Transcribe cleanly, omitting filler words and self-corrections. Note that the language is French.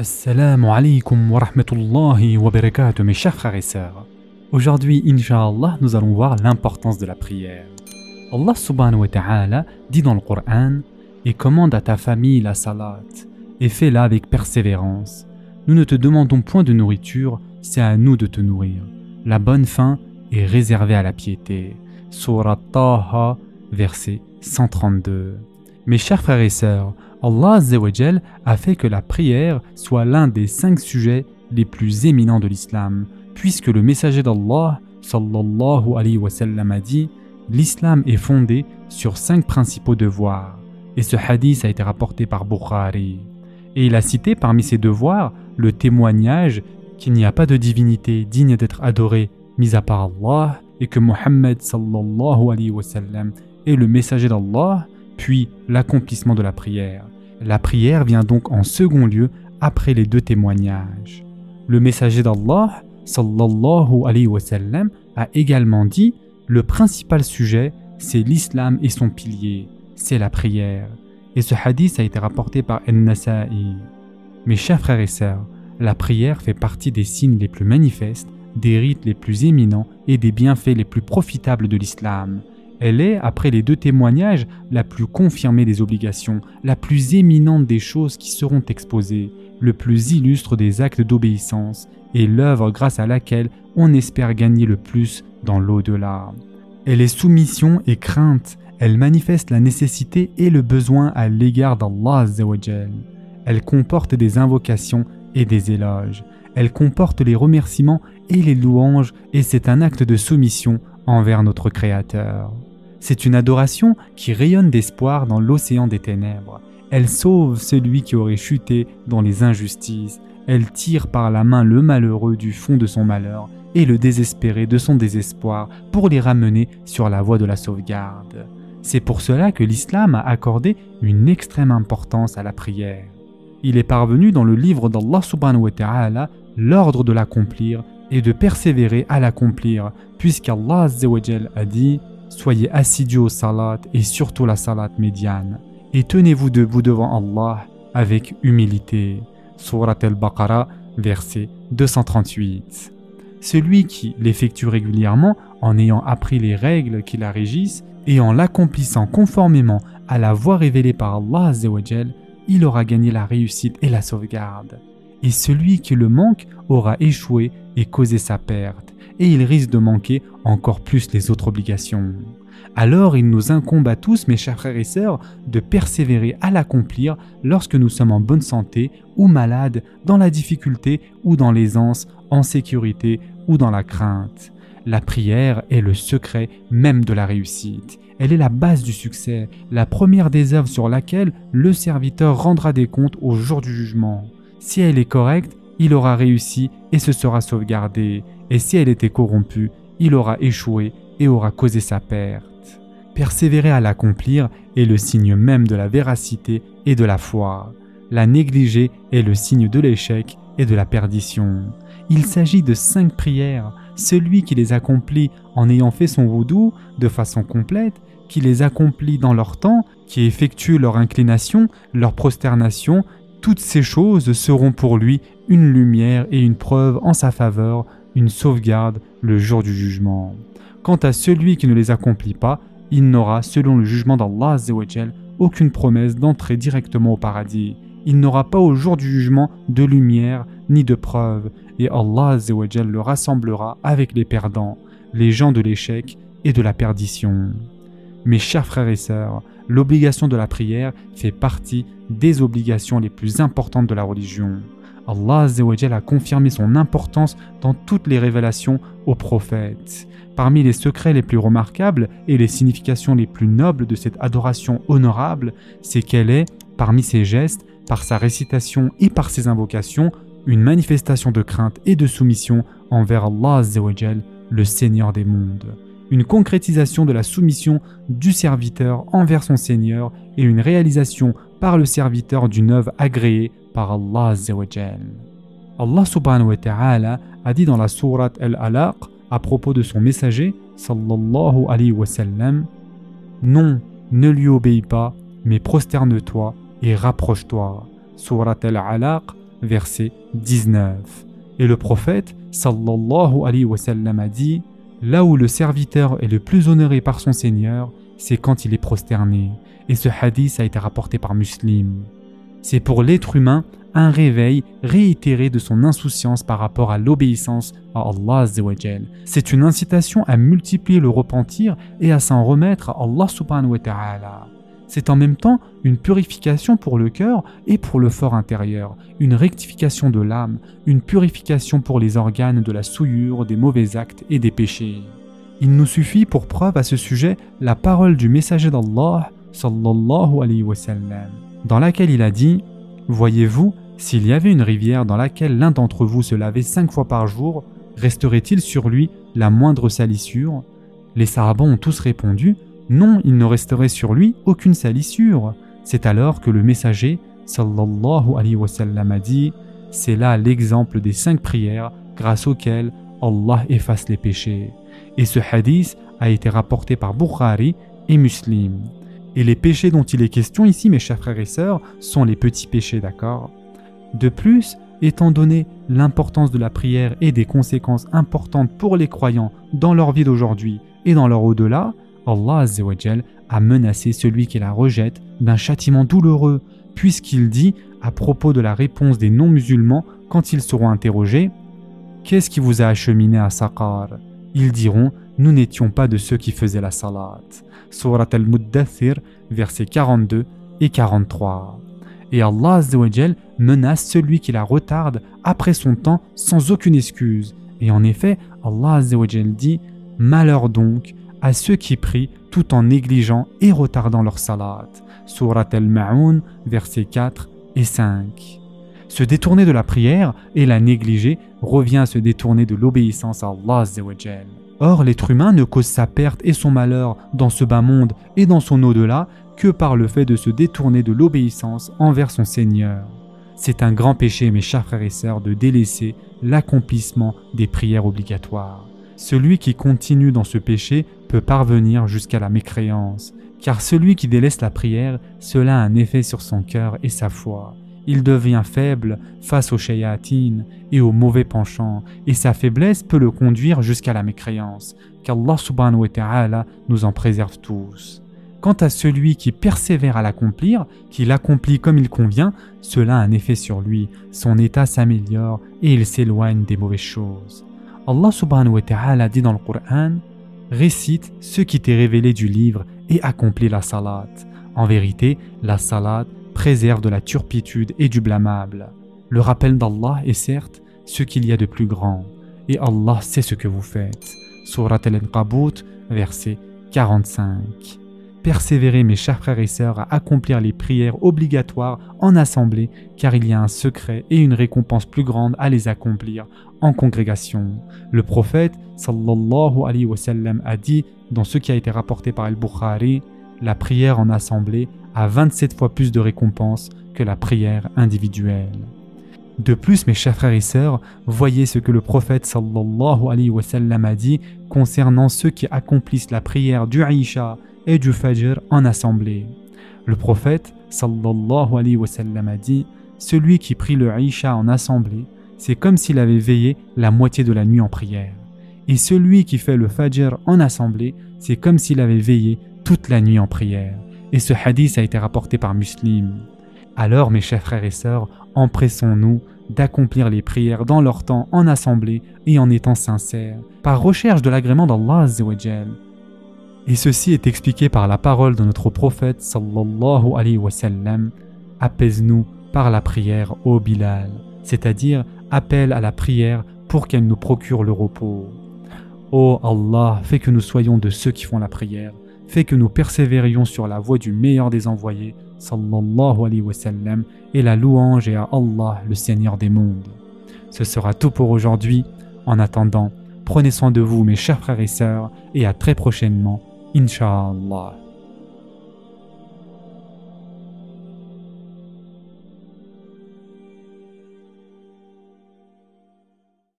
Assalamu alaikum wa rahmatullahi wa barakatuh, mes chers frères et sœurs. Aujourd'hui, Inch'Allah, nous allons voir l'importance de la prière. Allah subhanahu wa ta'ala dit dans le Coran et commande à ta famille la salat et fais-la avec persévérance. Nous ne te demandons point de nourriture, c'est à nous de te nourrir. La bonne faim est réservée à la piété. Surat Taha, verset 132. Mes chers frères et sœurs, Allah Azza wa Jal a fait que la prière soit l'un des 5 sujets les plus éminents de l'islam, puisque le messager d'Allah, sallallahu alayhi wa sallam, a dit « L'islam est fondé sur 5 principaux devoirs ». Et ce hadith a été rapporté par Bukhari. Et il a cité parmi ces devoirs le témoignage qu'il n'y a pas de divinité digne d'être adorée mis à part Allah et que Muhammad sallallahu alayhi wa sallam est le messager d'Allah, puis l'accomplissement de la prière. La prière vient donc en second lieu après les 2 témoignages. Le messager d'Allah, sallallahu alayhi wa sallam, a également dit « Le principal sujet, c'est l'islam et son pilier, c'est la prière. » Et ce hadith a été rapporté par An-Nasa'i. Mes chers frères et sœurs, la prière fait partie des signes les plus manifestes, des rites les plus éminents et des bienfaits les plus profitables de l'islam. Elle est, après les 2 témoignages, la plus confirmée des obligations, la plus éminente des choses qui seront exposées, le plus illustre des actes d'obéissance et l'œuvre grâce à laquelle on espère gagner le plus dans l'au-delà. Elle est soumission et crainte, elle manifeste la nécessité et le besoin à l'égard d'Allah Azza wa Jal. Elle comporte des invocations et des éloges. Elle comporte les remerciements et les louanges et c'est un acte de soumission envers notre Créateur. C'est une adoration qui rayonne d'espoir dans l'océan des ténèbres. Elle sauve celui qui aurait chuté dans les injustices. Elle tire par la main le malheureux du fond de son malheur et le désespéré de son désespoir pour les ramener sur la voie de la sauvegarde. C'est pour cela que l'islam a accordé une extrême importance à la prière. Il est parvenu dans le livre d'Allah subhanahu wa ta'ala l'ordre de l'accomplir et de persévérer à l'accomplir, puisqu'Allah Azza wa Jal a dit « Soyez assidus aux salat et surtout la salat médiane, et tenez-vous debout devant Allah avec humilité. » Surat al-Baqarah, verset 238. Celui qui l'effectue régulièrement en ayant appris les règles qui la régissent et en l'accomplissant conformément à la voie révélée par Allah Azza wa Jal, il aura gagné la réussite et la sauvegarde. Et celui qui le manque aura échoué et causé sa perte, et il risque de manquer encore plus les autres obligations. Alors il nous incombe à tous, mes chers frères et sœurs, de persévérer à l'accomplir lorsque nous sommes en bonne santé ou malades, dans la difficulté ou dans l'aisance, en sécurité ou dans la crainte. La prière est le secret même de la réussite. Elle est la base du succès, la première des œuvres sur laquelle le serviteur rendra des comptes au jour du jugement. Si elle est correcte, il aura réussi et se sera sauvegardé, et si elle était corrompue, il aura échoué et aura causé sa perte. Persévérer à l'accomplir est le signe même de la véracité et de la foi. La négliger est le signe de l'échec et de la perdition. Il s'agit de 5 prières. Celui qui les accomplit en ayant fait son wudu de façon complète, qui les accomplit dans leur temps, qui effectue leur inclination, leur prosternation, toutes ces choses seront pour lui une lumière et une preuve en sa faveur, une sauvegarde le jour du jugement. Quant à celui qui ne les accomplit pas, il n'aura, selon le jugement d'Allah Azza wa Jal, aucune promesse d'entrer directement au paradis. Il n'aura pas au jour du jugement de lumière ni de preuve, et Allah Azza wa Jal le rassemblera avec les perdants, les gens de l'échec et de la perdition. Mes chers frères et sœurs, l'obligation de la prière fait partie des obligations les plus importantes de la religion. Allah Azza wa Jal a confirmé son importance dans toutes les révélations aux prophètes. Parmi les secrets les plus remarquables et les significations les plus nobles de cette adoration honorable, c'est qu'elle est, parmi ses gestes, par sa récitation et par ses invocations, une manifestation de crainte et de soumission envers Allah Azza wa Jal, le Seigneur des mondes. Une concrétisation de la soumission du serviteur envers son Seigneur et une réalisation par le serviteur d'une œuvre agréée par Allah Azza wa Jal. Allah subhanahu wa ta'ala a dit dans la sourate Al-Alaq à propos de son messager, sallallahu alayhi wa sallam, « Non, ne lui obéis pas, mais prosterne-toi et rapproche-toi. » Surat Al-Alaq, verset 19. Et le prophète, sallallahu alayhi wa sallam, a dit « Là où le serviteur est le plus honoré par son Seigneur, c'est quand il est prosterné. » Et ce hadith a été rapporté par Muslim. C'est pour l'être humain un réveil réitéré de son insouciance par rapport à l'obéissance à Allah Azza wa Jal. C'est une incitation à multiplier le repentir et à s'en remettre à Allah subhanahu wa ta'ala. C'est en même temps une purification pour le cœur et pour le fort intérieur, une rectification de l'âme, une purification pour les organes de la souillure, des mauvais actes et des péchés. Il nous suffit pour preuve à ce sujet la parole du messager d'Allah sallallahu alayhi wa sallam, dans laquelle il a dit « Voyez-vous, s'il y avait une rivière dans laquelle l'un d'entre vous se lavait 5 fois par jour, resterait-il sur lui la moindre salissure ?» Les Sahaba ont tous répondu « Non, il ne resterait sur lui aucune salissure. » C'est alors que le messager sallallahu alayhi wa sallam a dit « C'est là l'exemple des 5 prières grâce auxquelles Allah efface les péchés. » Et ce hadith a été rapporté par Bukhari et Muslim. Et les péchés dont il est question ici, mes chers frères et sœurs, sont les petits péchés, d'accord? De plus, étant donné l'importance de la prière et des conséquences importantes pour les croyants dans leur vie d'aujourd'hui et dans leur au-delà, Allah Azza wa Jal a menacé celui qui la rejette d'un châtiment douloureux, puisqu'il dit à propos de la réponse des non-musulmans quand ils seront interrogés « Qu'est-ce qui vous a acheminé à Saqar ?» Ils diront « Nous n'étions pas de ceux qui faisaient la salat » Surat al-Muddathir, versets 42 et 43. Et Allah Azza wa Jal menace celui qui la retarde après son temps sans aucune excuse. Et en effet, Allah Azza wa Jal dit « Malheur donc à ceux qui prient tout en négligeant et retardant leur salat. » Surat al-Ma'un, versets 4 et 5. Se détourner de la prière et la négliger revient à se détourner de l'obéissance à Allah Azza wa Jal. Or, l'être humain ne cause sa perte et son malheur dans ce bas monde et dans son au-delà que par le fait de se détourner de l'obéissance envers son Seigneur. C'est un grand péché, mes chers frères et sœurs, de délaisser l'accomplissement des prières obligatoires. Celui qui continue dans ce péché peut parvenir jusqu'à la mécréance, car celui qui délaisse la prière, cela a un effet sur son cœur et sa foi. Il devient faible face aux shayatines et aux mauvais penchants, et sa faiblesse peut le conduire jusqu'à la mécréance, qu'Allah subhanahu wa ta'ala nous en préserve tous. Quant à celui qui persévère à l'accomplir, qui l'accomplit comme il convient, cela a un effet sur lui, son état s'améliore et il s'éloigne des mauvaises choses. Allah subhanahu wa ta'ala dit dans le Coran « Récite ce qui t'est révélé du livre et accomplis la salat. » En vérité, la salat préserve de la turpitude et du blâmable. Le rappel d'Allah est certes ce qu'il y a de plus grand, et Allah sait ce que vous faites. Surat Al-Ankabut, verset 45. Persévérez, mes chers frères et sœurs, à accomplir les prières obligatoires en assemblée, car il y a un secret et une récompense plus grande à les accomplir en congrégation. Le prophète, sallallahu alayhi wa sallam, a dit, dans ce qui a été rapporté par Al-Bukhari, la prière en assemblée a 27 fois plus de récompenses que la prière individuelle. De plus, mes chers frères et sœurs, voyez ce que le prophète sallallahu alayhi wa sallam a dit concernant ceux qui accomplissent la prière du Isha et du Fajr en assemblée. Le prophète sallallahu alayhi wa sallam a dit « Celui qui prie le Isha en assemblée, c'est comme s'il avait veillé la moitié de la nuit en prière. Et celui qui fait le Fajr en assemblée, c'est comme s'il avait veillé toute la nuit en prière. » Et ce hadith a été rapporté par Muslim. Alors, mes chers frères et sœurs, empressons-nous d'accomplir les prières dans leur temps en assemblée et en étant sincères, par recherche de l'agrément d'Allah Azza wa Jal. Et ceci est expliqué par la parole de notre prophète sallallahu alayhi wa sallam. Apaise-nous par la prière, ô Bilal, c'est-à-dire appelle à la prière pour qu'elle nous procure le repos. Ô Allah, fais que nous soyons de ceux qui font la prière. Fais que nous persévérions sur la voie du meilleur des envoyés, sallallahu alayhi wa sallam, et la louange est à Allah, le Seigneur des mondes. Ce sera tout pour aujourd'hui. En attendant, prenez soin de vous, mes chers frères et sœurs, et à très prochainement, Inch'Allah.